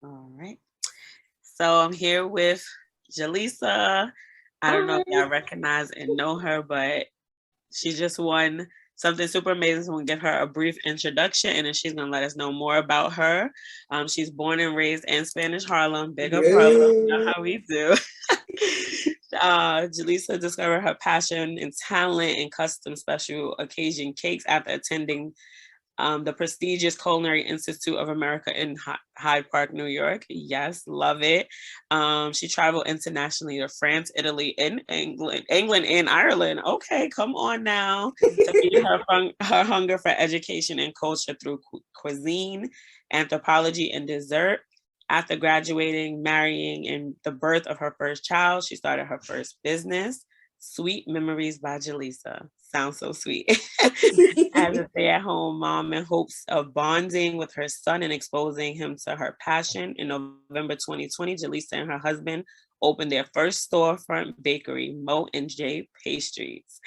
All right. So I'm here with Jaleesa. I don't know if Hi. y'all recognize and know her, but she just won something super amazing. So we'll give her a brief introduction and then she's going to let us know more about her. She's born and raised in Spanish Harlem. Big up Harlem. You know Yeah. how we do. Jaleesa discovered her passion and talent in custom special occasion cakes after attending the prestigious Culinary Institute of America in Hyde Park, New York. Yes, love it. She traveled internationally to France, Italy, and England and Ireland. Okay, come on now. To feed her hunger for education and culture through cuisine, anthropology, and dessert. After graduating, marrying, and the birth of her first child, she started her first business, Sweet Memories by Jaleesa. Sounds so sweet. As a stay-at-home mom in hopes of bonding with her son and exposing him to her passion. In November 2020, Jaleesa and her husband opened their first storefront bakery, Mo and J Pastries,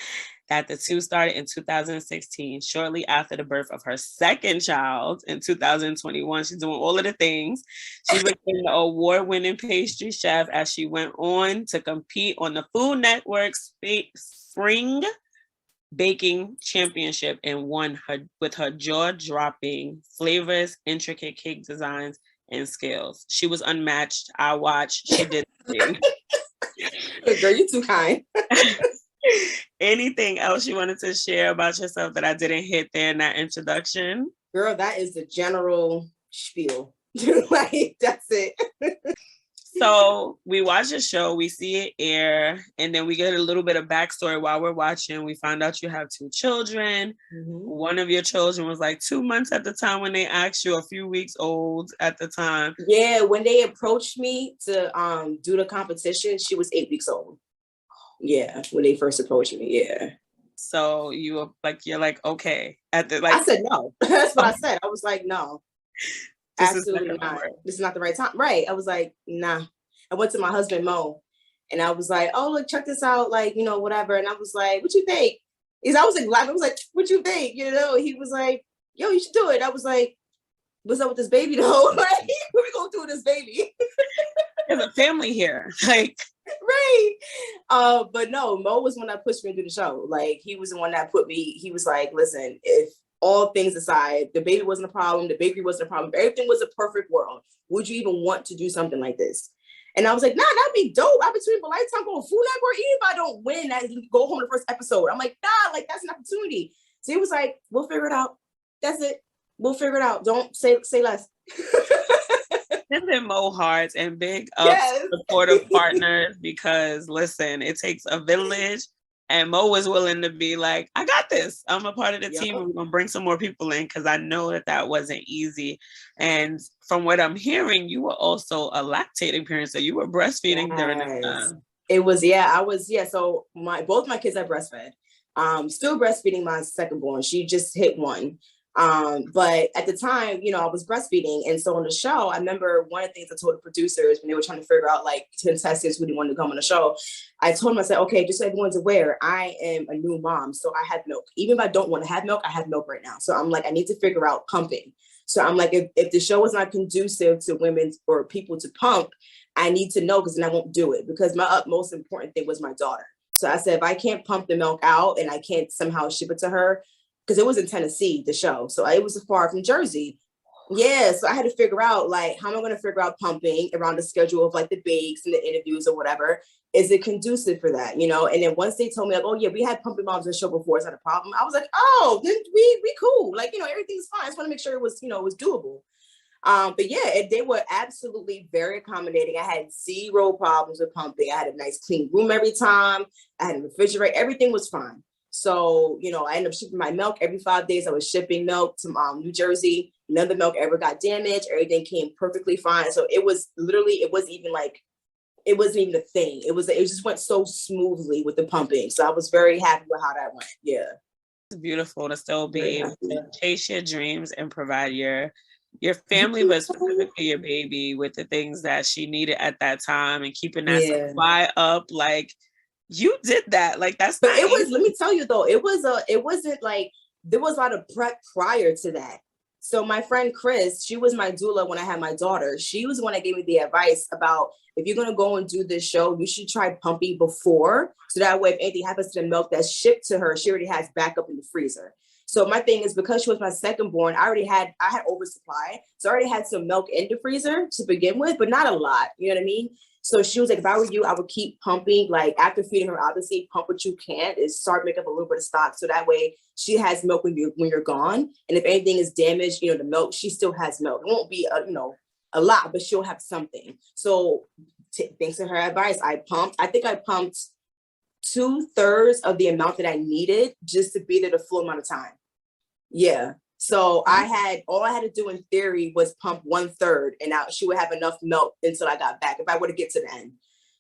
that the two started in 2016. Shortly after the birth of her second child in 2021, she's doing all of the things. She became the award-winning pastry chef as she went on to compete on the Food Network's Spring Baking Championship and won her with her jaw-dropping flavors, intricate cake designs, and skills. She was unmatched. I watched. She did things. Girl, you're too kind. Anything else you wanted to share about yourself that I didn't hit there in that introduction? Girl, that is the general spiel. Like, that's it. So we watch a show, we see it air, and then we get a little bit of backstory while we're watching. We found out you have two children. Mm-hmm. One of your children was like 2 months at the time when they asked you, a few weeks old at the time. Yeah, when they approached me to do the competition, she was 8 weeks old. Yeah, when they first approached me, yeah. So you're like, okay. I said no. That's what I said. I was like, no, absolutely not. This is not the right time. Right. I was like, nah. I went to my husband, Mo, and I was like, oh, look, check this out. Like, whatever. And I was like, what you think? I was like, laughing. I was like, what you think? He was like, yo, you should do it. I was like, what's up with this baby though? Like, what we gonna do with this baby? There's a family here. Like, right. But no, Mo was the one that pushed me into the show. Like, he was the one that he was like, listen, if all things aside, the baby wasn't a problem, the bakery wasn't a problem, everything was a perfect world, would you even want to do something like this? And I was like, nah, that'd be dope. I've been tweeting for lifetime going Food Network. Even if I don't win, I go home the first episode. I'm like, nah, like that's an opportunity. So he was like, we'll figure it out. That's it. We'll figure it out. Don't say less. Send Mo hearts and big up supportive partners, because listen, it takes a village. And Mo was willing to be like, I got this. I'm a part of the team. And we're going to bring some more people in, because I know that wasn't easy. And from what I'm hearing, you were also a lactating parent. So you were breastfeeding during this time. It was, I was, So both my kids are breastfed. Still breastfeeding my second born. She just hit 1. But at the time, I was breastfeeding. And so on the show, I remember one of the things I told the producers when they were trying to figure out like contestants who they wanted to come on the show, I told them, I said, okay, just so everyone's aware, I am a new mom. So I have milk. Even if I don't want to have milk, I have milk right now. So I'm like, I need to figure out pumping. So I'm like, if the show is not conducive to women or people to pump, I need to know, because then I won't do it, because my utmost important thing was my daughter. So I said, if I can't pump the milk out and I can't somehow ship it to her, because it was in Tennessee, the show. So it was far from Jersey. Yeah, so I had to figure out, like, how am I going to figure out pumping around the schedule of, like, the bakes and the interviews or whatever? Is it conducive for that, And then once they told me, like, oh, yeah, we had pumping moms on the show before, it's not a problem. I was like, oh, then we cool. Like, everything's fine. I just want to make sure it was, it was doable. But yeah, they were absolutely very accommodating. I had 0 problems with pumping. I had a nice clean room every time. I had a refrigerator. Everything was fine. So, I ended up shipping my milk every 5 days. I was shipping milk to New Jersey. None of the milk ever got damaged. Everything came perfectly fine. So it wasn't even a thing. It just went so smoothly with the pumping. So I was very happy with how that went. Yeah. It's beautiful to still be able to chase your dreams and provide your family, but specifically your baby, with the things that she needed at that time, and keeping that supply up. Like, you did that. Like, that's but it was, let me tell you though, it wasn't like, there was a lot of prep prior to that. So my friend Chris, she was my doula when I had my daughter. She was the one that gave me the advice about if you're going to go and do this show, you should try pumping before. So that way, if anything happens to the milk that's shipped to her, she already has backup in the freezer. So my thing is, because she was my second born, I had oversupply. So I already had some milk in the freezer to begin with, but not a lot. You know what I mean? So she was like, if I were you, I would keep pumping. Like after feeding her, obviously, pump what you can is start making up a little bit of stock. So that way she has milk when you're gone. And if anything is damaged, the milk, she still has milk. It won't be, a lot, but she'll have something. So thanks to her advice, I think I pumped 2/3 of the amount that I needed just to be there the full amount of time. Yeah. So all I had to do in theory was pump 1/3 and now she would have enough milk until I got back if I were to get to the end.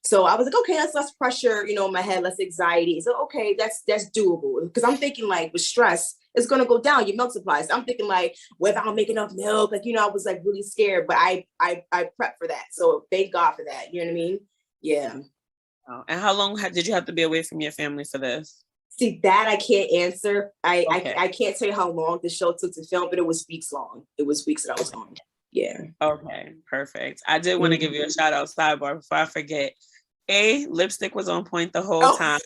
So I was like, okay, that's less pressure, in my head, less anxiety. So, okay, that's doable. Because I'm thinking like with stress, it's going to go down your milk supply. So I'm thinking like, well, if I don't make enough milk, like, I was like really scared, but I prepped for that. So thank God for that. You know what I mean? Yeah. Oh, and how long did you have to be away from your family for this? See, that I can't answer. I can't tell you how long the show took to film, but it was weeks long. It was weeks that I was gone. Yeah. Okay, perfect. I did want to give you a shout out sidebar before I forget. Lipstick was on point the whole time.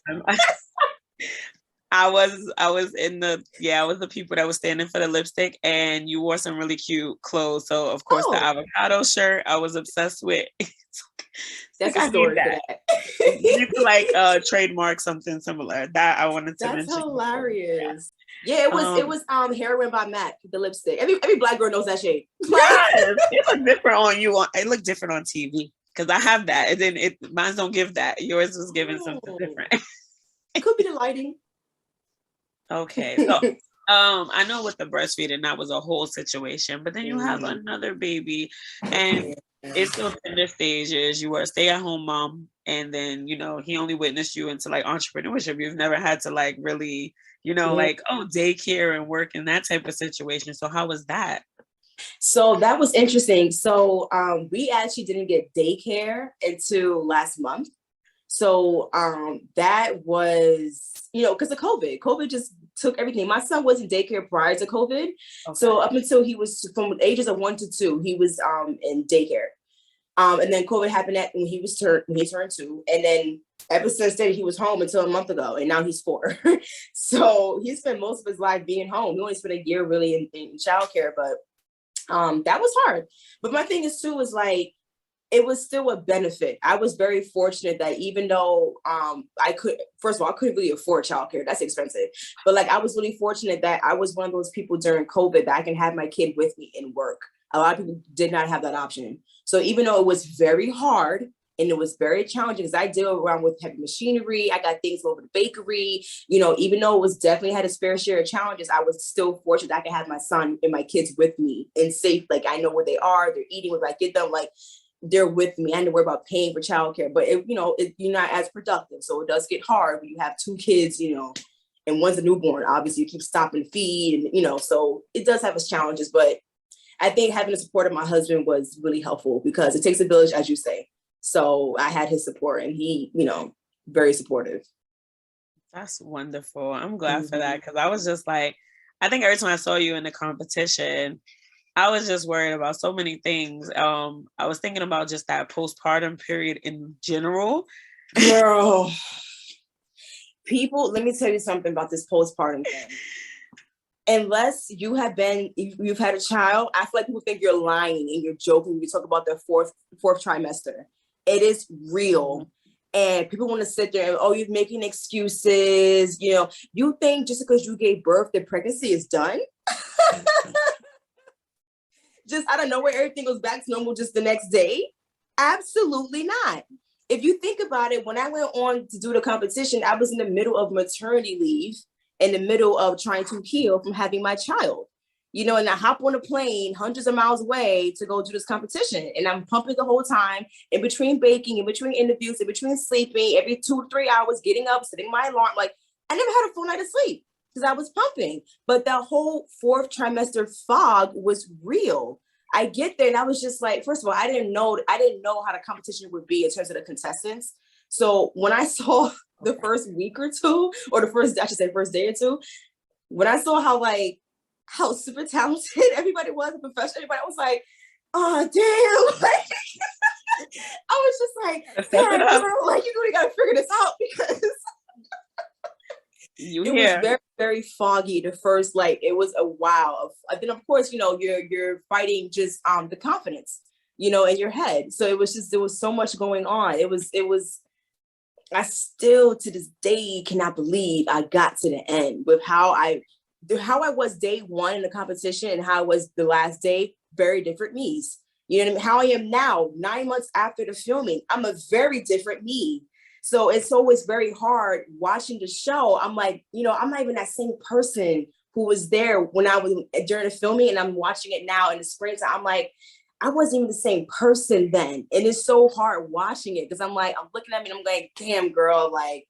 I was the people that was standing for the lipstick, and you wore some really cute clothes. So of course the avocado shirt I was obsessed with. That's a story for that. You could trademark something similar. That I wanted to mention. That's hilarious. Yeah, it was Heroin by MAC, the lipstick. Every Black girl knows that shade. Yes, it looked different on you. It looked different on TV because I have that, and then mine don't give that. Yours was giving something different. It could be the lighting. Okay, so I know with the breastfeeding that was a whole situation, but then you have another baby, and it's still tender stages. You were a stay-at-home mom, and then he only witnessed you into like entrepreneurship. You've never had to like really daycare and work in that type of situation. So how was that? So that was interesting. So we actually didn't get daycare until last month. So that was, because of COVID just took everything. My son was in daycare prior to COVID. Okay. So up until he was from ages of 1 to 2, he was in daycare. And then COVID happened when he turned 2. And then ever since then, he was home until a month ago. And now he's 4. So he spent most of his life being home. He only spent a year really in childcare, but that was hard. But my thing is too, is like, it was still a benefit. I was very fortunate that even though I couldn't really afford childcare. That's expensive. But like, I was really fortunate that I was one of those people during COVID that I can have my kid with me in work. A lot of people did not have that option. So even though it was very hard and it was very challenging, because I deal around with heavy machinery, I got things over the bakery, even though it was definitely had a fair share of challenges, I was still fortunate that I could have my son and my kids with me and safe. Like, I know where they are, they're eating, where I get them, like, they're with me. I didn't worry about paying for childcare, but you're not as productive. So it does get hard when you have 2 kids, and one's a newborn. Obviously, you keep stopping to feed, and so it does have its challenges. But I think having the support of my husband was really helpful because it takes a village, as you say. So I had his support, and he, very supportive. That's wonderful. I'm glad for that, because I was just like, I think every time I saw you in the competition, I was just worried about so many things. I was thinking about just that postpartum period in general. Girl, people, let me tell you something about this postpartum thing. Unless you've had a child, I feel like people think you're lying and you're joking when you talk about the fourth trimester. It is real. And people want to sit there and, you're making excuses. You think just because you gave birth, the pregnancy is done? Just out of nowhere, everything goes back to normal just the next day? Absolutely not. If you think about it, when I went on to do the competition, I was in the middle of maternity leave, in the middle of trying to heal from having my child, and I hop on a plane hundreds of miles away to go do this competition. And I'm pumping the whole time, in between baking, in between interviews, in between sleeping, every 2 to 3 hours, getting up, setting my alarm. Like, I never had a full night of sleep because I was pumping. But that whole 4th trimester fog was real. I get there and I was just like, first of all, I didn't know how the competition would be in terms of the contestants. So when I saw the first week or two, or first day or two, when I saw how super talented everybody was, professional. Everybody was like, oh damn. Like, I was just like, damn, girl, like, you really gotta figure this out, because it was very, very foggy the first, like, it was a wow. Then of course, you know, you're fighting just the confidence, you know, in your head. So it was just, there was so much going on. It was I still to this day cannot believe I got to the end with how I was day one in the competition and how I was the last day. Very different me's. You know what I mean? How I am now, 9 months after the filming, I'm a very different me. So it's always very hard watching the show. I'm like, you know, I'm not even that same person who was there when I was during the filming, and I'm watching it now in the springtime. I'm like, I wasn't even the same person then. And it's so hard watching it, because I'm like, I'm looking at me and I'm like, damn, girl, like,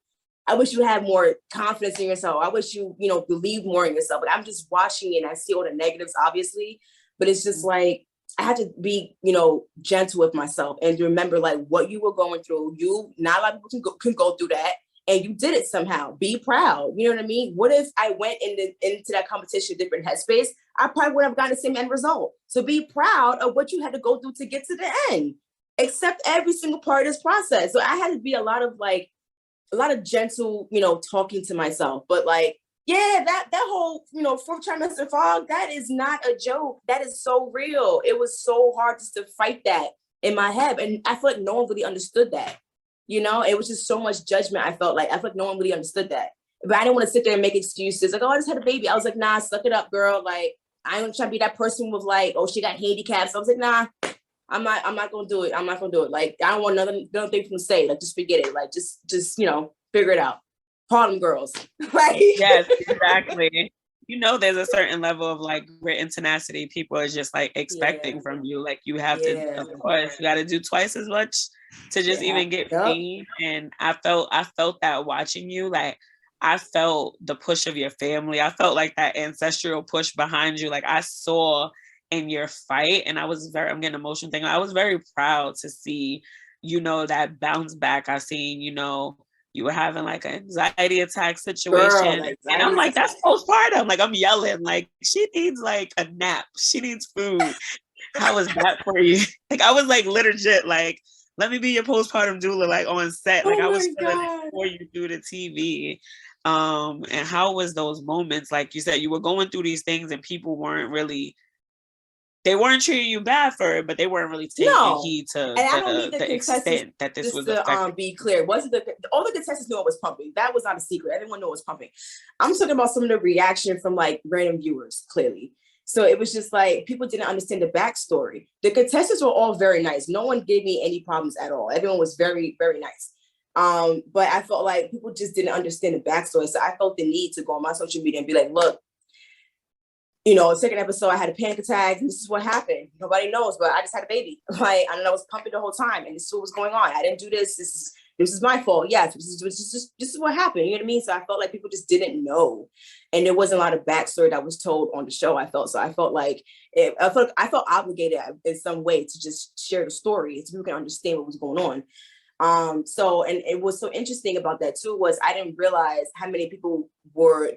I wish you had more confidence in yourself. I wish you, you know, believe more in yourself. But I'm just watching it and I see all the negatives, obviously. But it's just like, I had to be, you know, gentle with myself and remember, like, what you were going through. You, not a lot of people can go through that. And you did it somehow. Be proud. You know what I mean? What if I went into that competition, different headspace? I probably would have gotten the same end result. So be proud of what you had to go through to get to the end. Accept every single part of this process. So I had to be a lot of gentle, you know, talking to myself. But like, yeah, that whole, you know, fourth trimester fog, that is not a joke. That is so real. It was so hard just to fight that in my head. And I feel like no one really understood that. You know, it was just so much judgment. I felt like no one really understood that. But I didn't want to sit there and make excuses like, oh, I just had a baby. I was like, nah, suck it up, girl. Like, I ain't trying to be that person with like, oh, she got handicaps. I was like, nah, I'm not gonna do it. I'm not gonna do it. Like, I don't want nothing to say. Like, just forget it. Like, just, you know, figure it out. Harlem girls. Right. Yes, exactly. You know, there's a certain level of like grit and tenacity people are just like expecting from you. Like, you have to, of course, you got to do twice as much to just even get seen. And I felt that watching you. Like, I felt the push of your family. I felt like that ancestral push behind you. Like, I saw in your fight, and I'm getting emotional thing. I was very proud to see, you know, that bounce back. I seen, you know, you were having like an anxiety attack situation. Girl, and I'm like, that's postpartum. Like, I'm yelling, like, she needs like a nap. She needs food. How was that for you? Like, I was like legit, like, let me be your postpartum doula, like on set. Like, I was feeling it before you through the TV. And how was those moments? Like you said, you were going through these things and people weren't treating you bad for it, but they weren't really taking heed to the extent that this was affecting. Be clear, wasn't all the contestants knew I was pumping. That was not a secret. Everyone knew I was pumping. I'm talking about some of the reaction from like random viewers, clearly. So it was just like, people didn't understand the backstory. The contestants were all very nice. No one gave me any problems at all. Everyone was very, very nice. But I felt like people just didn't understand the backstory. So I felt the need to go on my social media and be like, look, you know, second episode, I had a panic attack. And this is what happened. Nobody knows, but I just had a baby. Like, I was pumping the whole time, and this is what was going on. I didn't do this. This is my fault. Yes, this is what happened. You know what I mean? So I felt like people just didn't know, and there wasn't a lot of backstory that was told on the show. I felt like I felt obligated in some way to just share the story so people can understand what was going on. So, and it was so interesting about that too, was I didn't realize how many people were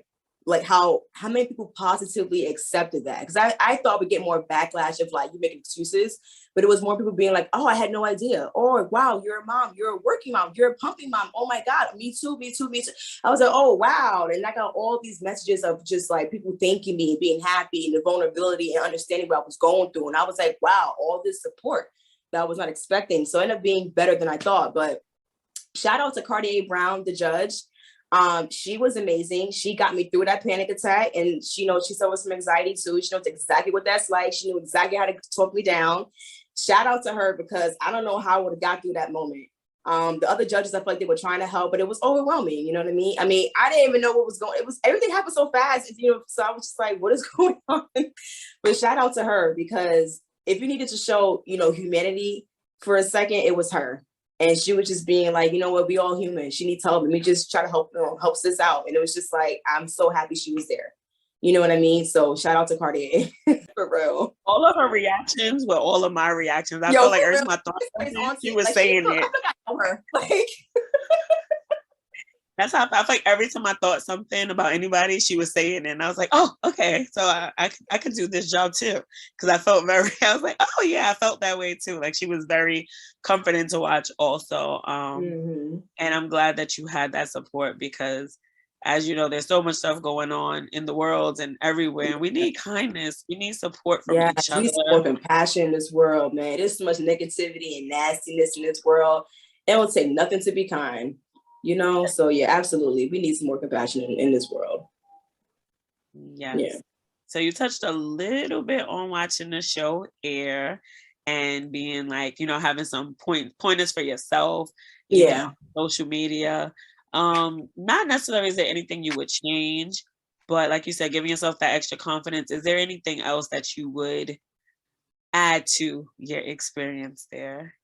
like, how many people positively accepted that. Because I thought we'd get more backlash of like, you making excuses, but it was more people being like, oh, I had no idea. Or, wow, you're a mom, you're a working mom, you're a pumping mom. Oh my God, me too. I was like, oh, wow. And I got all these messages of just like people thanking me and being happy and the vulnerability and understanding what I was going through. And I was like, wow, all this support that I was not expecting. So it ended up being better than I thought. But shout out to Cartier Brown, the judge. She was amazing. She got me through that panic attack, and she saw with some anxiety too. She knows exactly what that's like. She knew exactly how to talk me down. Shout out to her, because I don't know how I would have got through that moment. The other judges, I felt like they were trying to help, but it was overwhelming. You know what I mean? I mean, I didn't even know what was going. Everything happened so fast. You know, so I was just like, what is going on? But shout out to her, because if you needed to show, you know, humanity for a second, it was her. And she was just being like, you know what, we all human. She needs help. Let me just try to help this out. And it was just like, I'm so happy she was there. You know what I mean? So shout out to Cartier. For real. All of her reactions were all of my reactions. I felt like every my thoughts, she was like, saying it. I know her. Like, That's how I felt like every time I thought something about anybody, she was saying it. And I was like, oh, okay. So I could do this job too. Cause I felt I was like, oh yeah, I felt that way too. Like she was very comforting to watch also. And I'm glad that you had that support because as you know, there's so much stuff going on in the world and everywhere. And we need kindness. We need support from each We other. need some more compassion in this world, man. There's so much negativity and nastiness in this world. It don't take nothing to be kind, you know? So yeah, absolutely. We need some more compassion in this world. Yes. Yeah. So you touched a little bit on watching the show air and being like, you know, having some pointers for yourself, even on social media. Not necessarily is there anything you would change, but like you said, giving yourself that extra confidence. Is there anything else that you would add to your experience there,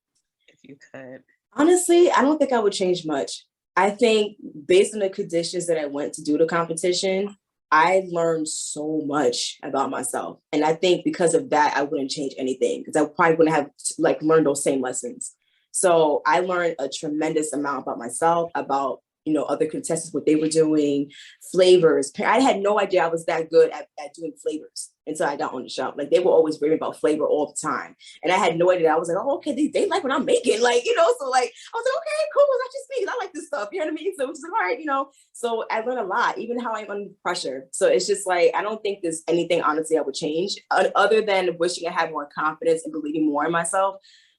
if you could? Honestly, I don't think I would change much. I think based on the conditions that I went to do the competition, I learned so much about myself. And I think because of that, I wouldn't change anything because I probably wouldn't have like learned those same lessons. So I learned a tremendous amount about myself, about, you know, other contestants, what they were doing, flavors. I had no idea I was that good at doing flavors until I got on the show. Like they were always raving about flavor all the time. And I had no idea. I was like, oh, okay, they like what I'm making. Like, you know, so like, I was like, okay, cool. That's just me. I like this stuff. You know what I mean? So it was like, all right, you know, so I learned a lot, even how I'm under pressure. So it's just like, I don't think there's anything, honestly, I would change other than wishing I had more confidence and believing more in myself.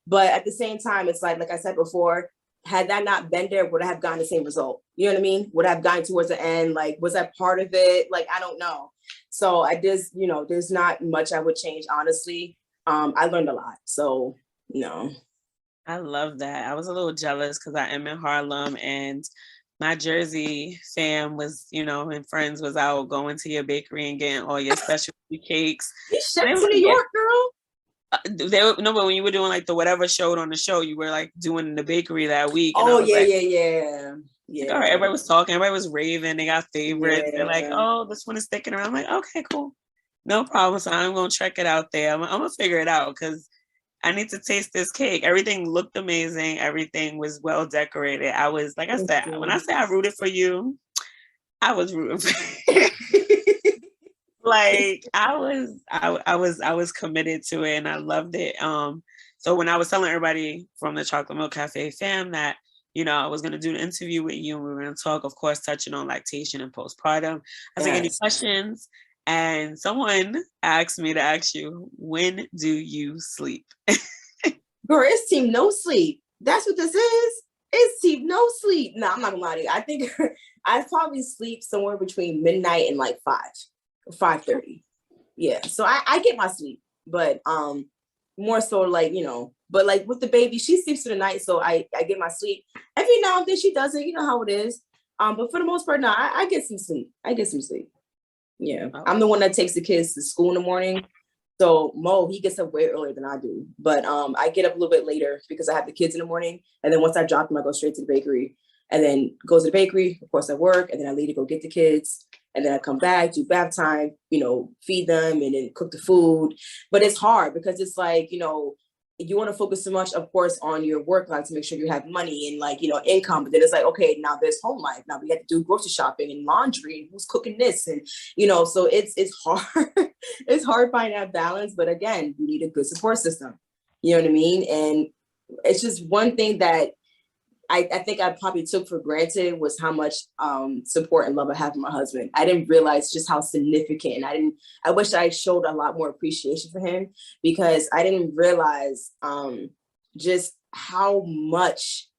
But at the same time, it's like I said before, had that not been there, would I have gotten the same result? You know what I mean? Would I have gotten towards the end? Like, was that part of it? Like, I don't know. So I just, you know, there's not much I would change, honestly. I learned a lot. So, no. I love that. I was a little jealous because I am in Harlem and my Jersey fam was, you know, and friends was out going to your bakery and getting all your specialty cakes. You shipped to New York, girl? No, but when you were doing like the whatever showed on the show, you were like doing the bakery that week. Oh yeah, like, yeah. Like, all right, everybody was talking, everybody was raving, they got favorites. They're like, oh, this one is sticking around. I'm like, okay, cool. No problem. So I'm gonna check it out there. I'm gonna figure it out because I need to taste this cake. Everything looked amazing. Everything was well decorated. I was, like I said, when I say I rooted for you, I was rooting for you. Like I was committed to it and I loved it. So when I was telling everybody from the Chocolate Milk Cafe fam that, you know, I was going to do an interview with you and we were going to talk, of course, touching on lactation and postpartum. I was like, any questions? And someone asked me to ask you, when do you sleep? Girl, it's team no sleep. That's what this is. It's team no sleep. No, I'm not gonna lie to you. I think I probably sleep somewhere between midnight and like 5:30. Yeah. So I get my sleep, but more so like, you know, but like with the baby, she sleeps through the night. So I get my sleep. Every now and then she doesn't, you know how it is. But for the most part, no, I get some sleep. I get some sleep. Yeah. Oh. I'm the one that takes the kids to school in the morning. So Mo, he gets up way earlier than I do. But I get up a little bit later because I have the kids in the morning. And then once I drop them, I go straight to the bakery and then go to the bakery. Of course, I work and then I leave to go get the kids. And then I come back, do bath time, you know, feed them and then cook the food. But it's hard because it's like, you know, you want to focus so much, of course, on your work life to make sure you have money and like, you know, income. But then it's like, okay, now there's home life. Now we have to do grocery shopping and laundry and who's cooking this. And, you know, so it's hard. It's hard finding that balance. But again, you need a good support system. You know what I mean? And it's just one thing that I think I probably took for granted was how much support and love I have from my husband. I didn't realize just how significant. And I wish I showed a lot more appreciation for him because I didn't realize just how much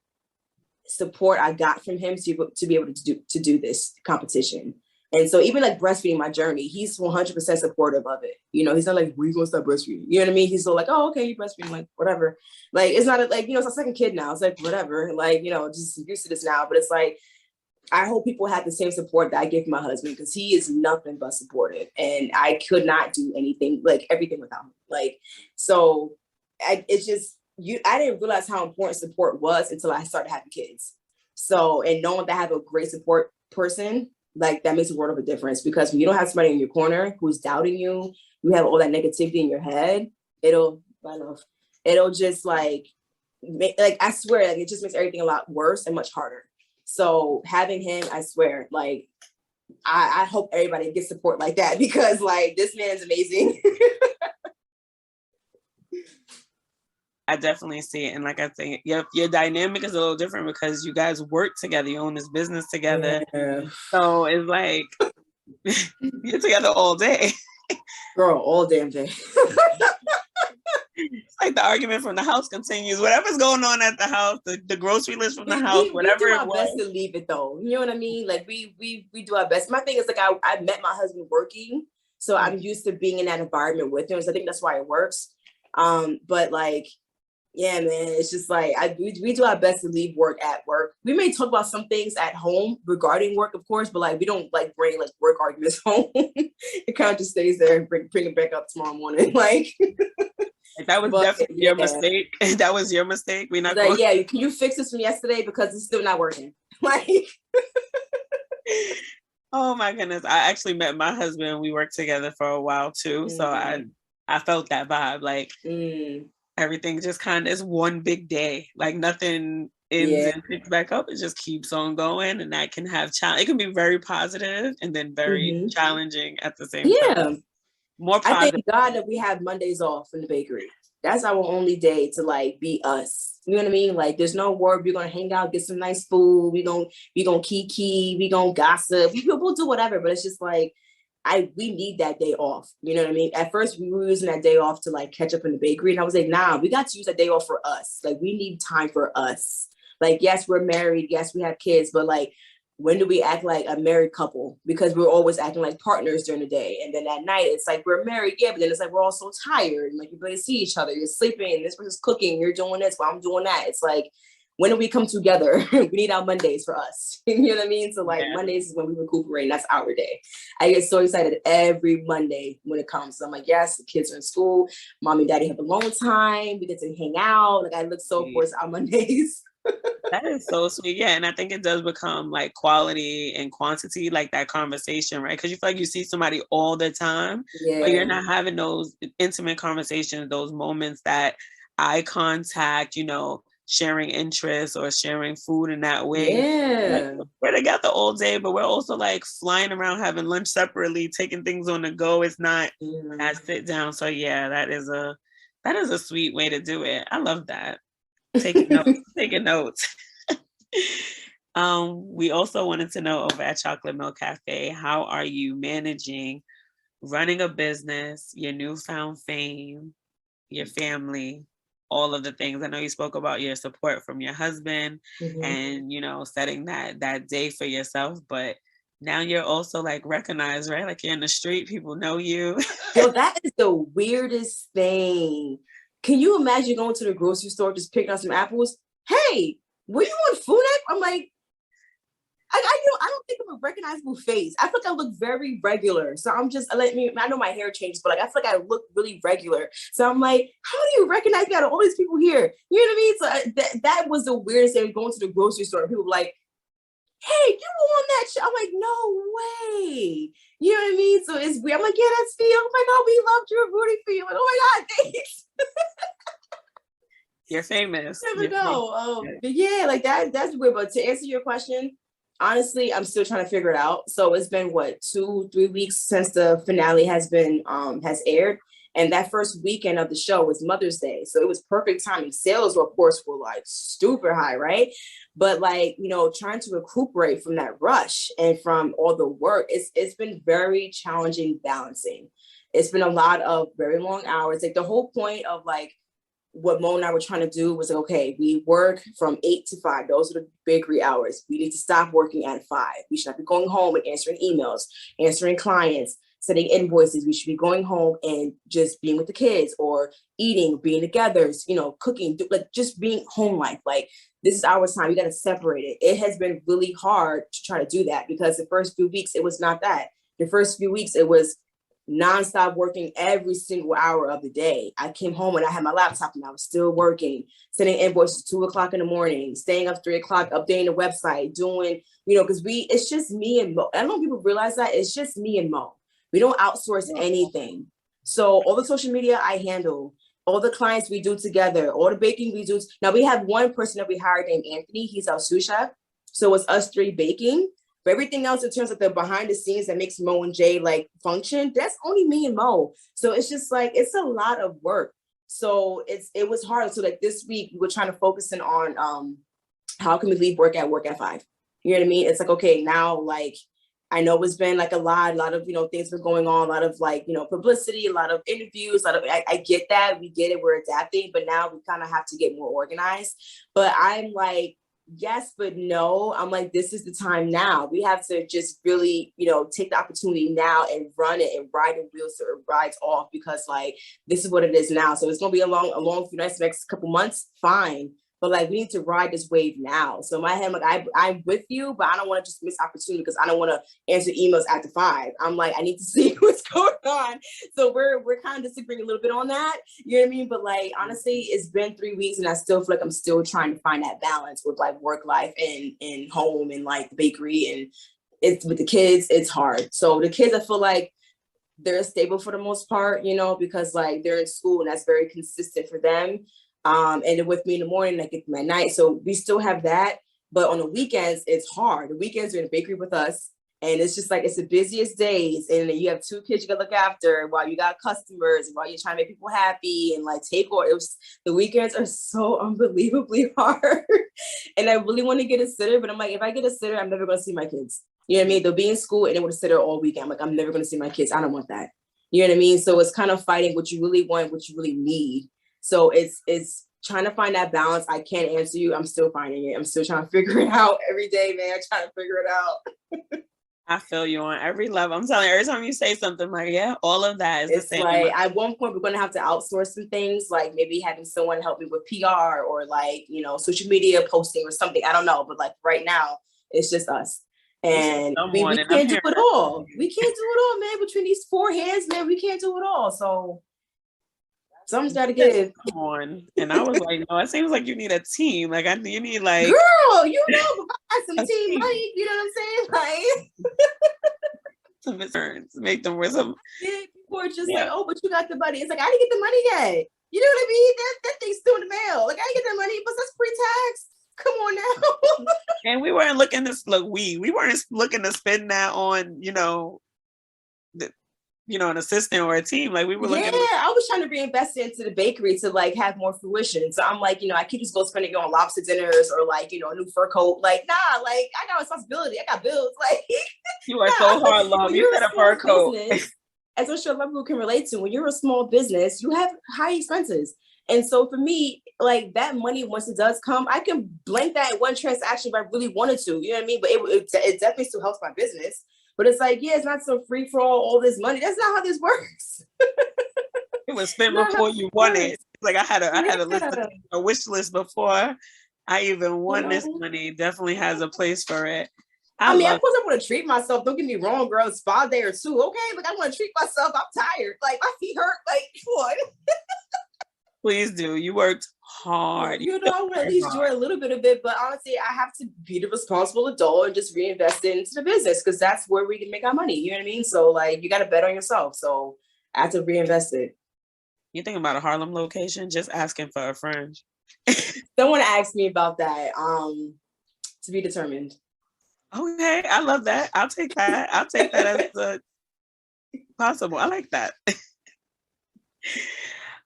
support I got from him to be able to do this competition. And so even like breastfeeding my journey, he's 100% supportive of it. You know, he's not like, we're going to stop breastfeeding. You know what I mean? He's so like, oh, okay, you're breastfeeding, like, whatever. Like, it's not like, you know, it's a second kid now. It's like, whatever. Like, you know, just used to this now. But it's like, I hope people have the same support that I give my husband because he is nothing but supportive. And I could not do anything, like everything without him. Like, so it's just, I didn't realize how important support was until I started having kids. So, and knowing that I have a great support person, like that makes a world of a difference because when you don't have somebody in your corner who's doubting you, you have all that negativity in your head, it'll just like I swear, like it just makes everything a lot worse and much harder. So having him, I swear, like, I hope everybody gets support like that, because like this man is amazing. I definitely see it. And like I think your dynamic is a little different because you guys work together, you own this business together. Yeah. So it's like you're together all day. Girl, all damn day. It's like the argument from the house continues. Whatever's going on at the house, the grocery list from the house, whatever we do it our was. best to leave it though. You know what I mean? Like we do our best. My thing is like I met my husband working, so I'm used to being in that environment with him. So I think that's why it works. But like, yeah, man, it's just like we do our best to leave work at work. We may talk about some things at home regarding work, of course, but like we don't like bring like work arguments home. It kind of just stays there and bring it back up tomorrow morning. Like that was definitely your mistake. That was your mistake. We're not like, yeah, can you fix this from yesterday because it's still not working? Like oh my goodness. I actually met my husband. We worked together for a while too. So I felt that vibe. Like everything just kind of is one big day. Like nothing ends and picks back up. It just keeps on going. And that can have challenge. It can be very positive and then very challenging at the same time. More positive. I thank God that we have Mondays off in the bakery. That's our only day to like be us. You know what I mean? Like there's no work. We're gonna hang out, get some nice food. We gonna kiki. We gonna gossip. We'll do whatever. But it's just like we need that day off. You know what I mean? At first we were using that day off to like catch up in the bakery, and I was like, nah, we got to use that day off for us. Like we need time for us. Like yes, we're married. Yes, we have kids, but like, when do we act like a married couple? Because we're always acting like partners during the day. And then at night, it's like, we're married. Yeah, but then it's like, we're all so tired. And like, you barely see each other. You're sleeping. And this person's cooking. You're doing this while I'm doing that. It's like, when do we come together? We need our Mondays for us. You know what I mean? So like Mondays is when we recuperate. And that's our day. I get so excited every Monday when it comes. So I'm like, yes, the kids are in school. Mommy and daddy have alone time. We get to hang out. Like I look so forward to our Mondays. That is so sweet. Yeah. And I think it does become like quality and quantity, like that conversation, right? Because you feel like you see somebody all the time, but you're not having those intimate conversations, those moments, that eye contact, you know, sharing interests or sharing food in that way. Yeah. Like, we're together all day, but we're also like flying around, having lunch separately, taking things on the go. It's not that sit down. So yeah, that is a sweet way to do it. I love that. Taking notes. We also wanted to know over at Chocolate Milk Cafe, how are you managing running a business, your newfound fame, your family, all of the things? I know you spoke about your support from your husband and, you know, setting that day for yourself, but now you're also like recognized, right? Like you're in the street, people know you. Yo, that is the weirdest thing. Can you imagine going to the grocery store, just picking up some apples? Hey, were you on Food App? I'm like, I don't think I'm a recognizable face. I feel like I look very regular. So I'm just, I know my hair changes, but like, I feel like I look really regular. So I'm like, how do you recognize me out of all these people here? You know what I mean? So that was the weirdest thing, going to the grocery store. People were like, hey, you were on that show. I'm like, no way. You know what I mean? So it's weird. I'm like, yeah, that's me. Oh my God, we loved you. We're rooting for you. Like, oh my God, thanks. You're famous. Never know. But yeah, like that's weird. But to answer your question, honestly, I'm still trying to figure it out. So it's been what, 2-3 weeks since the finale has aired. And that first weekend of the show was Mother's Day. So it was perfect timing. Sales, of course, were like super high, right? But like, you know, trying to recuperate from that rush and from all the work, it's been very challenging balancing. It's been a lot of very long hours. Like the whole point of like what Mo and I were trying to do was like, okay, we work from 8 to 5. Those are the bakery hours. We need to stop working at 5. We should not be going home and answering emails, answering clients, sending invoices. We should be going home and just being with the kids or eating, being together, you know, cooking, like just being home life. Like this is our time. We got to separate it. It has been really hard to try to do that because the first few weeks, it was not that. The first few weeks, it was nonstop working every single hour of the day. I came home and I had my laptop and I was still working, sending invoices 2 o'clock in the morning, staying up 3 o'clock, updating the website, doing, you know, because it's just me and Mo. I don't know if people realize that it's just me and Mo. We don't outsource anything. So all the social media I handle, all the clients we do together, all the baking we do. Now we have one person that we hired named Anthony. He's our sous chef. So it's us three baking. But everything else in terms of the behind the scenes that makes Mo and Jay like function, that's only me and Mo. So it's just like, it's a lot of work. So it was hard. So like this week we were trying to focus in on how can we leave work at 5? You know what I mean? It's like, okay, now like I know it's been like a lot of, you know, things been going on, a lot of like, you know, publicity, a lot of interviews, I get that, we get it, we're adapting, but now we kind of have to get more organized. But I'm like, yes, but no. I'm like, this is the time now. We have to just really, you know, take the opportunity now and run it and ride the wheels so it rides off, because like, this is what it is now. So it's going to be a long few next couple months. Fine. But like, we need to ride this wave now. So in my head, like I'm with you, but I don't want to just miss opportunity because I don't want to answer emails after 5. I'm like, I need to see what's going on. So we're kind of disagreeing a little bit on that. You know what I mean? But like, honestly, it's been 3 weeks and I still feel like I'm still trying to find that balance with like work life and home and like the bakery, and it's with the kids, it's hard. So the kids, I feel like they're stable for the most part, you know, because like they're in school and that's very consistent for them. And then with me in the morning, I get them at night. So we still have that. But on the weekends, it's hard. The weekends are in the bakery with us. And it's just like, it's the busiest days. And then you have 2 kids you gotta look after while you got customers, while you're trying to make people happy and like take orders. The weekends are so unbelievably hard. And I really want to get a sitter, but I'm like, if I get a sitter, I'm never gonna see my kids. You know what I mean? They'll be in school and they want to sit there all weekend. I'm like, I'm never gonna see my kids. I don't want that. You know what I mean? So it's kind of fighting what you really want, what you really need. So it's trying to find that balance. I can't answer you. I'm still finding it. I'm still trying to figure it out every day, man. Trying to figure it out. I feel you on every level. I'm telling you, every time you say something, like, yeah, all of that is it's the same. Like at one point, we're going to have to outsource some things, like maybe having someone help me with PR or like, you know, social media posting or something. I don't know. But like right now, it's just us. And we can't do it all. We can't do it all, man. Between these 4 hands, man, we can't do it all. So something's got to give. Come on. And I was like, no, it seems like you need a team. Like, you need like... Girl, you know, I some team money. You know what I'm saying? Like... some returns, make them with some... Yeah, people are just like, oh, but you got the money. It's like, I didn't get the money yet. You know what I mean? That thing's still in the mail. Like, I didn't get that money, but that's pre-tax. Come on now. And we weren't looking to look. We weren't looking to spend that on, you know, an assistant or a team. Like we were looking. Yeah, I was trying to reinvest into the bakery to like have more fruition. So I'm like, you know, I could just go spend it on lobster dinners or like, you know, a new fur coat. Like, nah, like I got responsibility. I got bills. Like you are so hard, love. You said a fur coat. As I'm sure a lot of people can relate to, when you're a small business, you have high expenses. And so for me, like that money, once it does come, I can blank that in one transaction if I really wanted to, you know what I mean? But it definitely still helps my business. But it's like, yeah, it's not so free for all this money. That's not how this works. It was spent before you won it. Like I had a list, a wish list before I even won this money. Definitely has a place for it. I mean, of course I want to treat myself. Don't get me wrong, girl. It's spa day or 2. Okay, but I want to treat myself. I'm tired. Like my feet hurt. Like what? Please do. You worked hard. You know, I want to at least enjoy a little bit of it. But honestly, I have to be the responsible adult and just reinvest it into the business because that's where we can make our money. You know what I mean? So like, you got to bet on yourself. So I have to reinvest it. You think about a Harlem location? Just asking for a friend. Someone asked me about that. To be determined. Okay, I love that. I'll take that. I'll take that as possible. I like that.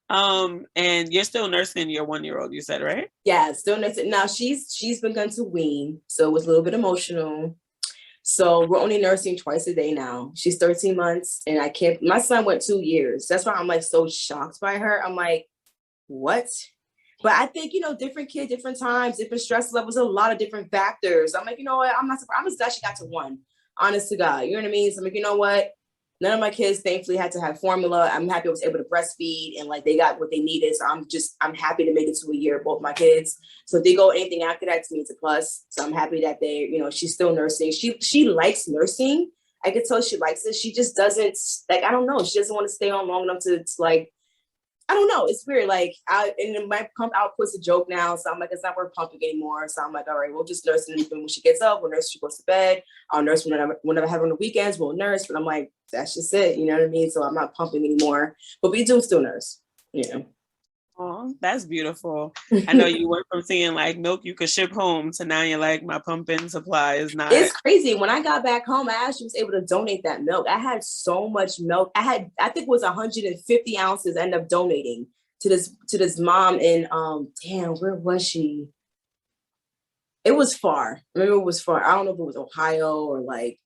And you're still nursing your 1-year-old, you said, right? Yeah, still nursing. Now she's begun to wean, so it was a little bit emotional. So we're only nursing twice a day now. She's 13 months, and I can't. My son went 2 years. That's why I'm like so shocked by her. I'm like, what? But I think, you know, different kids, different times, different stress levels, a lot of different factors. I'm like, you know what? I'm not surprised. I'm just glad she got to 1. Honest to God, you know what I mean? So I'm like, you know what? None of my kids thankfully had to have formula. I'm happy I was able to breastfeed and like they got what they needed. So I'm happy to make it to a year, both my kids. So if they go anything after that, to me, it's a plus. So I'm happy that they, you know, she's still nursing. She likes nursing. I could tell she likes it. She just doesn't, like, I don't know. She doesn't want to stay on long enough to like, I don't know. It's weird. Like my pump output's a joke now. So I'm like, it's not worth pumping anymore. So I'm like, all right, we'll just nurse. And when she gets up, we'll nurse, she goes to bed. I'll nurse whenever I have her on the weekends, we'll nurse. But I'm like, that's just it. You know what I mean? So I'm not pumping anymore, but we do still nurse, you know. Oh, that's beautiful. I know you went from seeing like milk you could ship home to now you're like, my pumping supply is not. It's crazy. When I got back home, I actually was able to donate that milk. I had so much milk. I think it was 150 ounces. I ended up donating to this mom in damn, where was she? It was far. I remember it was far. I don't know if it was Ohio or like,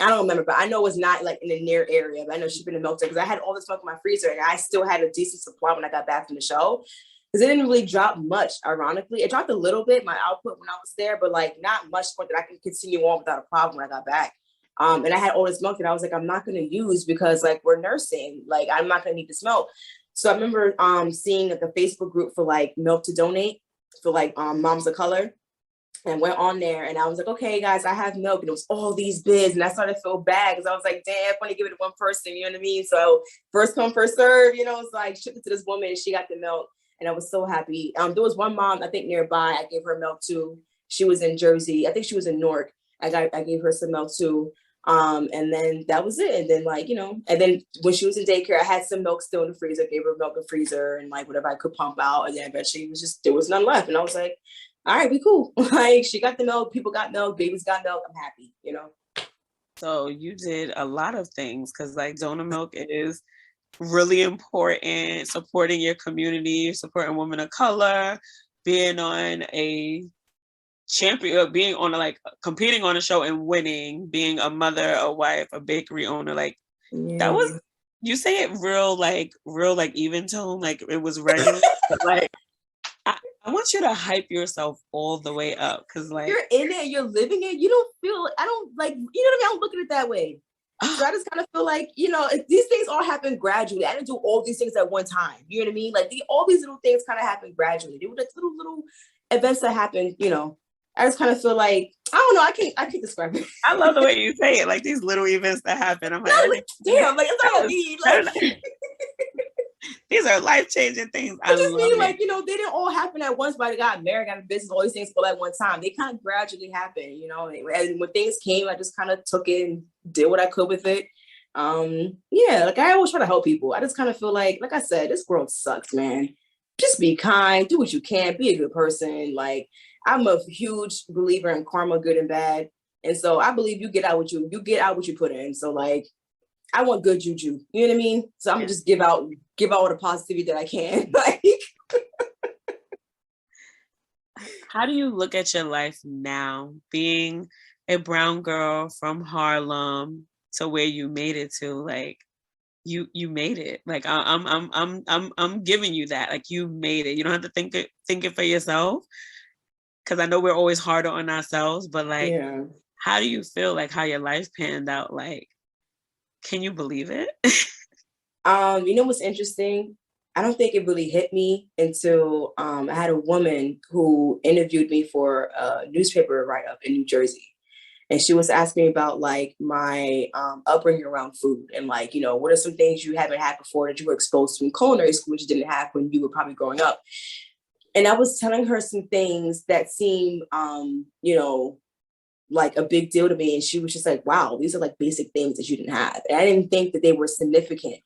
I don't remember, but I know it's not like in the near area. But I know she's been in milk because I had all this milk in my freezer and I still had a decent supply when I got back from the show. Because it didn't really drop much, ironically. It dropped a little bit, my output when I was there, but like not much more that I can continue on without a problem when I got back. And I had all this milk that I was like, I'm not going to use because like we're nursing. Like I'm not going to need this milk. So I remember seeing like a Facebook group for like milk to donate for like moms of color. And went on there and I was like, okay, guys, I have milk. And it was all these bids. And I started to feel bad because I was like, damn, I want to give it to one person. You know what I mean? So first come, first serve, you know, it's like shipped it to this woman and she got the milk. And I was so happy. There was one mom, I think nearby, I gave her milk to. She was in Jersey. I think she was in Newark. I gave her some milk too. And then that was it. And then like, you know, and then when she was in daycare, I had some milk still in the freezer, gave her milk in the freezer and like whatever I could pump out. And then eventually it was just, there was none left. And I was like, all right, we cool. Like she got the milk, people got milk, babies got milk. I'm happy, you know. So you did a lot of things because like donor milk is really important, supporting your community, supporting women of color, being on a champion, being on a, like competing on a show and winning, being a mother, a wife, a bakery owner. Like that was, you say it real like even tone, like it was regular, but like I want you to hype yourself all the way up because like you're in it, you're living it. You don't feel, I don't like, you know what I mean? I don't look at it that way. So I just kind of feel like, you know, these things all happen gradually. I didn't do all these things at one time. You know what I mean? Like all these little things kind of happen gradually. They were like little events that happened, you know. I just kind of feel like, I don't know, I can't describe it. I love the way you say it, like these little events that happen. I'm like, damn, like it's not gonna be like these are life-changing things. I just mean, like, you know, they didn't all happen at once, but I got married, got a business, all these things all at one time. They kind of gradually happened, you know. And when things came, I just kind of took it and did what I could with it. Yeah, like I always try to help people. I just kind of feel like I said, this world sucks, man. Just be kind, do what you can, be a good person. Like I'm a huge believer in karma, good and bad. And so I believe you get out what you put in. So like I want good juju. You know what I mean? So I'm gonna just give out all the positivity that I can. Like, how do you look at your life now, being a brown girl from Harlem to where you made it to? Like, you made it. Like I'm giving you that. Like you made it. You don't have to think it for yourself. Cause I know we're always harder on ourselves, but like, yeah. How do you feel like how your life panned out? Like, can you believe it? You know what's interesting? I don't think it really hit me until I had a woman who interviewed me for a newspaper write-up in New Jersey. And she was asking me about like my upbringing around food and like, you know, what are some things you haven't had before that you were exposed to in culinary school, which you didn't have when you were probably growing up. And I was telling her some things that seemed, you know, like a big deal to me. And she was just like, wow, these are like basic things that you didn't have. And I didn't think that they were significant.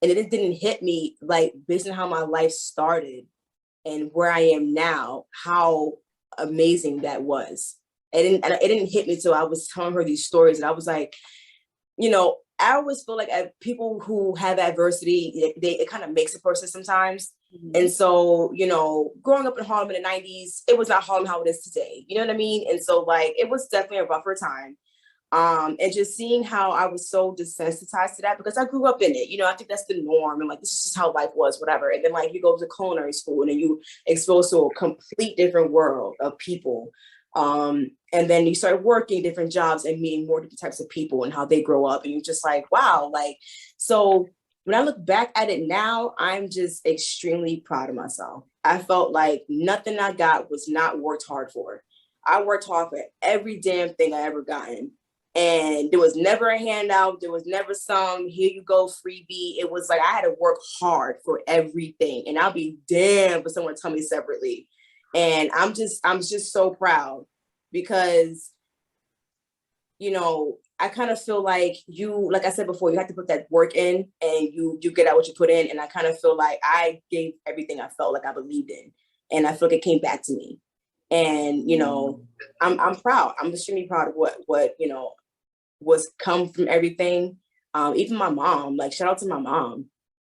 And it didn't hit me like based on how my life started and where I am now, how amazing that was. It didn't hit me till I was telling her these stories. And I was like, you know, I always feel like people who have adversity, it kind of makes a person sometimes. Mm-hmm. And so, you know, growing up in Harlem in the 90s, it was not Harlem how it is today. You know what I mean? And so like, it was definitely a rougher time. And just seeing how I was so desensitized to that because I grew up in it, you know, I think that's the norm and like, this is just how life was, whatever. And then like you go to culinary school and then you exposed to a complete different world of people. And then you start working different jobs and meeting more different types of people and how they grow up. And you're just like, wow, like, so when I look back at it now, I'm just extremely proud of myself. I felt like nothing I got was not worked hard for. I worked hard for every damn thing I ever gotten. And there was never a handout. There was never some, here you go, freebie. It was like, I had to work hard for everything. And I'll be damned for someone to tell me separately. And I'm just so proud because you know, I kind of feel like like I said before, you have to put that work in, and you get out what you put in. And I kind of feel like I gave everything I felt like I believed in, and I feel like it came back to me. And you know, I'm proud. I'm extremely proud of what you know was come from everything. Even my mom, like shout out to my mom.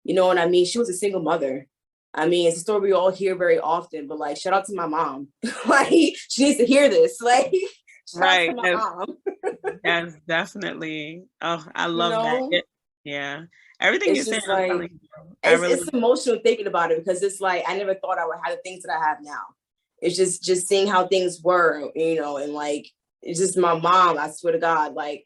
You know what I mean? She was a single mother. I mean, it's a story we all hear very often, but like shout out to my mom. Like she needs to hear this. Like shout out to Right. my mom. Yes, definitely. Oh, I You love that. know, Yeah. Everything you're it's saying, just I'm like telling you, I it's really, emotional thinking about it, because it's like I never thought I would have the things that I have now. It's just seeing how things were, you know, and like it's just my mom. I swear to God, like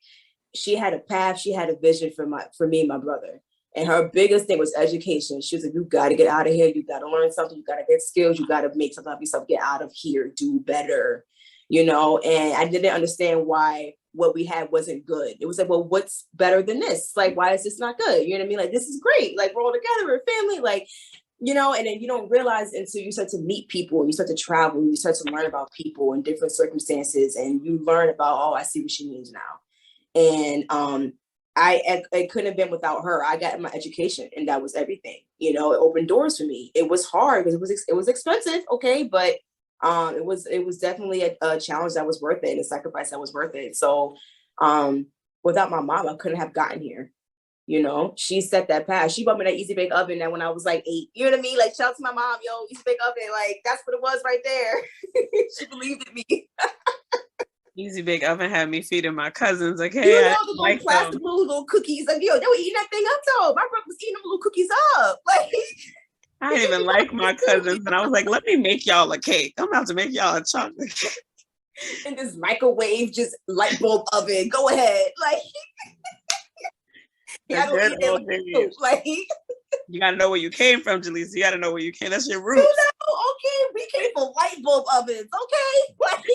she had a path, she had a vision for me and my brother. And her biggest thing was education. She was like, you got to get out of here. You got to learn something. You got to get skills. You got to make something of yourself. Get out of here. Do better. You know, and I didn't understand why what we had wasn't good. It was like, well, what's better than this? Like, why is this not good? You know what I mean? Like, this is great. Like, we're all together, we're a family. Like, you know, and then you don't realize until you start to meet people and you start to travel, and you start to learn about people in different circumstances, and you learn about, oh, I see what she means now. And it couldn't have been without her. I got my education, and that was everything. You know, it opened doors for me. It was hard because it was expensive, okay, but it was definitely a challenge that was worth it, and a sacrifice that was worth it. So without my mom, I couldn't have gotten here. You know, she set that path. She bought me that easy bake oven that when I was like 8. You know what I mean? Like, shout out to my mom, yo, easy bake oven. Like, that's what it was right there. She believed in me. Easy Bake Oven had me feeding my cousins. You Okay, I know, didn't the little like plastic them. little cookies. Like, yo, they were eating that thing up though. My brother was eating them little cookies up. Like, I they didn't gave even me like my food cousins, and I was like, let me make y'all a cake. I'm about to make y'all a chocolate cake. in this microwave, just light bulb oven. Go ahead. Like, The yeah, I don't good eat that like old soup. days. Like, you You gotta know where you came from, Jaleesa. You gotta know where you came. That's your know, roots. okay, we came from light bulb ovens. Okay. Like,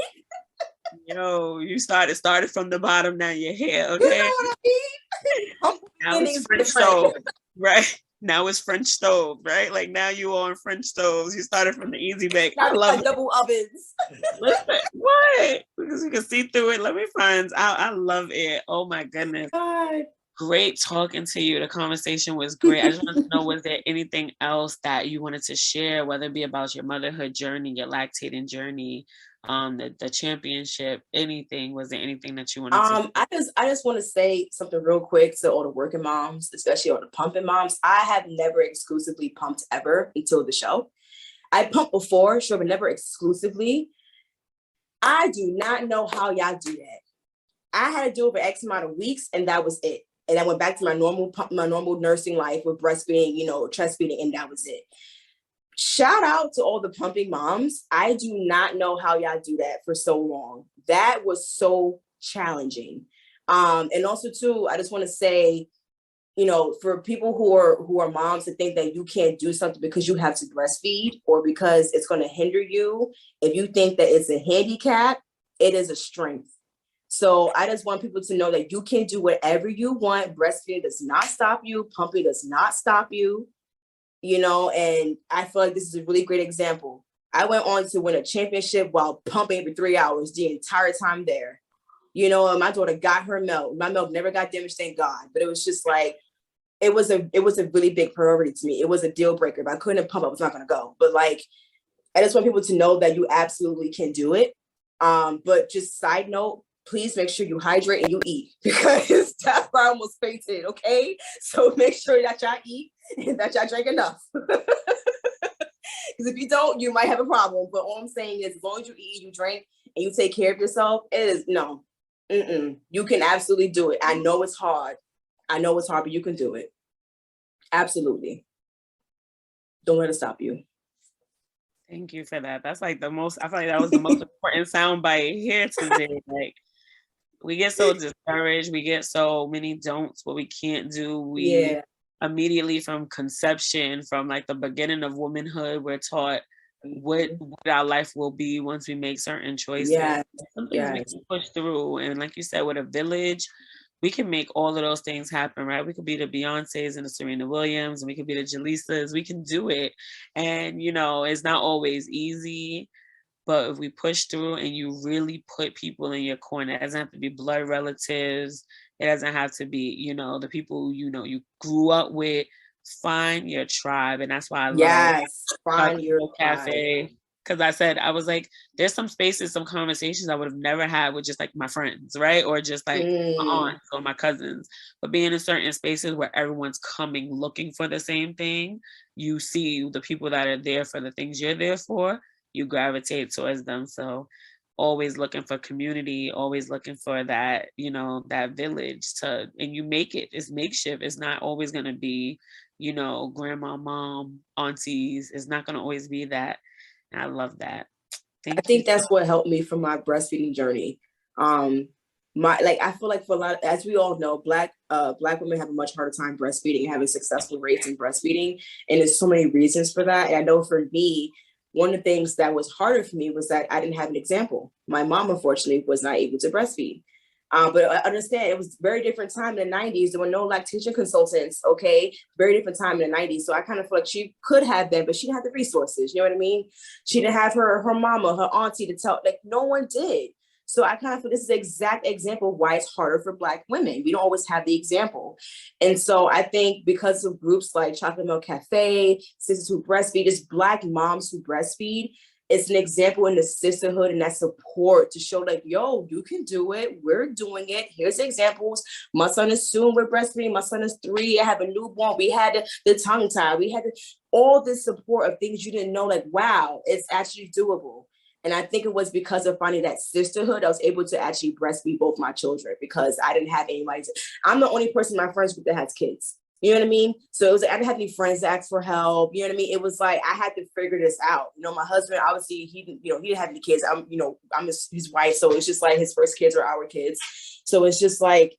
Yo, you started from the bottom, now you're here, you know okay? what I mean? Humble Now it's beginnings, French different. stove, right? Now it's French stove, right? Like now you on French stoves. You started from the easy bake. Now I we love got it. double ovens. Listen, what? Because you can see through it. Let me find out. I love it. Oh my goodness. God. Great talking to you. The conversation was great. I just wanted to know, was there anything else that you wanted to share, whether it be about your motherhood journey, your lactating journey, the championship, anything? Was there anything that you wanted to I just want to say something real quick to all the working moms, especially all the pumping moms. I have never exclusively pumped ever until the show. I pumped before, sure, but never exclusively. I do not know how y'all do that. I had to do it for X amount of weeks, and that was it. And I went back to my normal nursing life with breastfeeding, you know, chest feeding, and that was it. Shout out to all the pumping moms. I do not know how y'all do that for so long. That was so challenging. And also too, I just want to say, you know, for people who are moms to think that you can't do something because you have to breastfeed or because it's going to hinder you, if you think that it's a handicap, it is a strength. So I just want people to know that you can do whatever you want. Breastfeeding does not stop you. Pumping does not stop you. You know, and I feel like this is a really great example. I went on to win a championship while pumping for 3 hours the entire time there. You know, and my daughter got her milk. My milk never got damaged, thank God. But it was just like it was a really big priority to me. It was a deal breaker. If I couldn't pump, I was not gonna go. But like I just want people to know that you absolutely can do it. But just side note, please make sure you hydrate and you eat because that's where I almost fainted. Okay, so make sure that y'all eat and that y'all drink enough. Because if you don't, you might have a problem. But all I'm saying is, as long as you eat, you drink, and you take care of yourself, it is no. You can absolutely do it. I know it's hard. I know it's hard, but you can do it. Absolutely. Don't let it stop you. Thank you for that. That's like the most, I feel like that was the most important soundbite here today. Like, we get so discouraged, we get so many don'ts, what we can't do. We Yeah. immediately from conception, from like the beginning of womanhood, we're taught what our life will be once we make certain choices. Yes. Some things we Yes. can push through. And like you said, with a village, we can make all of those things happen, right? We could be the Beyoncés and the Serena Williams, and we could be the Jaleesas. We can do it. And, you know, it's not always easy. But if we push through and you really put people in your corner, it doesn't have to be blood relatives. It doesn't have to be, the people, you grew up with. Find your tribe. And that's why I love Yes, find Chocolate your Milk tribe. Cafe. Because I was like, there's some spaces, some conversations I would have never had with just like my friends, right? Or just like my aunts or my cousins. But being in certain spaces where everyone's coming looking for the same thing, you see the people that are there for the things you're there for, you gravitate towards them. So always looking for community, always looking for that, that village and you make it. It's makeshift. It's not always going to be, grandma, mom, aunties. It's not going to always be that. And I love that. I Thank you. think that's what helped me for my breastfeeding journey. I feel like for a lot, as we all know, black women have a much harder time breastfeeding, having successful rates in breastfeeding, and there's so many reasons for that. And I know for me, one of the things that was harder for me was that I didn't have an example. My mom, unfortunately, was not able to breastfeed. But I understand it was very different time in the 90s. There were no lactation consultants, okay? Very different time in the 90s. So I kind of feel like she could have been, but she didn't have the resources, you know what I mean? She didn't have her mama, her auntie to tell, like no one did. So I kind of feel this is the exact example of why it's harder for Black women. We don't always have the example. And so I think because of groups like Chocolate Milk Cafe, Sisters Who Breastfeed, just Black moms who breastfeed, it's an example in the sisterhood and that support to show like, yo, you can do it. We're doing it. Here's examples. My son is soon, we're breastfeeding. My son is 3. I have a newborn. We had the tongue tie. We had all this support of things you didn't know, like, wow, it's actually doable. And I think it was because of finding that sisterhood, I was able to actually breastfeed both my children because I didn't have anybody. I'm the only person in my friends group that has kids. You know what I mean? So it was, I didn't have any friends to ask for help. You know what I mean? It was like, I had to figure this out. My husband, obviously he didn't have any kids. I'm his wife. So it's just like his first kids are our kids. So it's just like,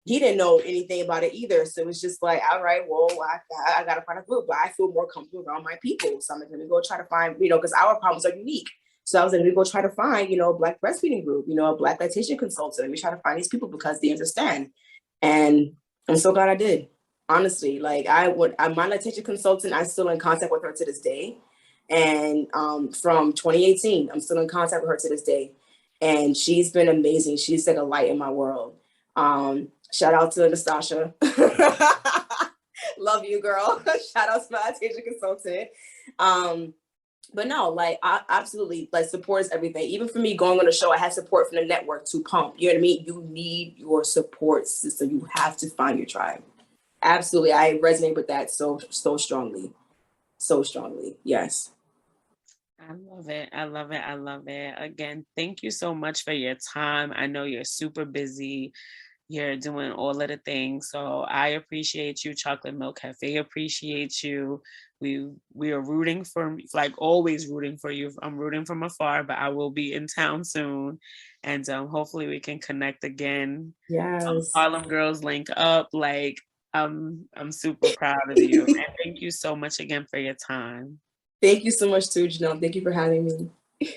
he didn't know anything about it either. So it's just like, all right, well, I got to find a group, but I feel more comfortable around my people. So I'm like, let me go try to find, because our problems are unique. So I was like, let me go try to find, a Black breastfeeding group, a Black lactation consultant. Let me try to find these people because they understand. And I'm so glad I did. Honestly, like I'm my lactation consultant. I'm still in contact with her to this day. And from 2018, I'm still in contact with her to this day. And she's been amazing. She's like a light in my world. Shout out to Nastasha. Love you, girl. Shout out to my lactation consultant. But no, like I absolutely like support is everything. Even for me going on a show, I had support from the network to pump. You know what I mean? You need your support system. You have to find your tribe. Absolutely. I resonate with that so strongly. So strongly. Yes. I love it. I love it. I love it. Again, thank you so much for your time. I know you're super busy. You're doing all of the things. So I appreciate you. Chocolate Milk Cafe appreciate you. We are rooting for, like always rooting for you. I'm rooting from afar, but I will be in town soon. And hopefully we can connect again. Yes. Harlem Girls link up. Like I'm super proud of you. And thank you so much again for your time. Thank you so much too, Janelle. Thank you for having me.